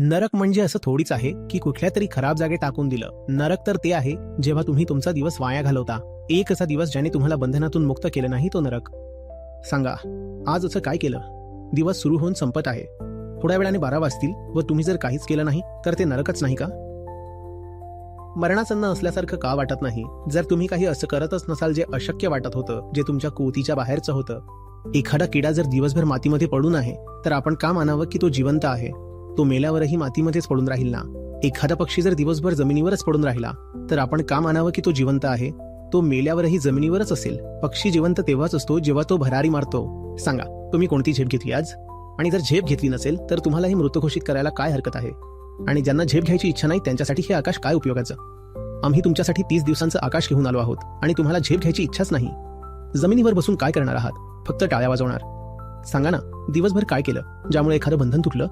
नरक म्हणजे असं थोडीच आहे की कुठल्या तरी खराब जागे टाकून दिलं. नरक तर ते आहे जेव्हा तुम्ही तुमचा दिवस वाया घालवता. एक असा दिवस ज्याने तुम्हाला बंधनातून मुक्त केलं नाही तो नरक. सांगा, आज असं काय केलं? दिवस सुरू होऊन संपत आहे. थोड्या वेळाने 12 वाजतील व तुम्ही जर काहीच केलं नाही तर ते नरकच नाही का? मरणासन्न असल्यासारखं का वाटत नाही? जर तुम्ही काही असं करतच नसाल जे अशक्य वाटत होतं, जे तुमच्या कुवतीच्या बाहेरचं होतं. एखादा किडा जर दिवसभर मातीमध्ये पडून आहे तर आपण का मानावं की तो जिवंत आहे? तो मेल्यावरही मातीमध्येच पडून राहील ना. एखादा पक्षी जर दिवसभर जमिनीवरच पडून राहिला तर आपण का मानावं की तो जिवंत आहे? तो मेल्यावरही जमिनीवरच असेल. पक्षी जिवंत तेव्हाच असतो जेव्हा तो भरारी मारतो. सांगा, तुम्ही कोणती झेप घेतली आज? आणि जर झेप घेतली नसेल तर तुम्हाला हे मृत घोषित करायला काय हरकत आहे? आणि ज्यांना झेप घ्यायची इच्छा नाही त्यांच्यासाठी हे आकाश काय उपयोगाचं? आम्ही तुमच्यासाठी 30 दिवसांचं आकाश घेऊन आलो आहोत आणि तुम्हाला झेप घ्यायची इच्छाच नाही. जमिनीवर बसून काय करणार आहात? फक्त टाळ्या वाजवणार. सांगा ना, दिवसभर काय केलं ज्यामुळे एखादं बंधन तुटलं?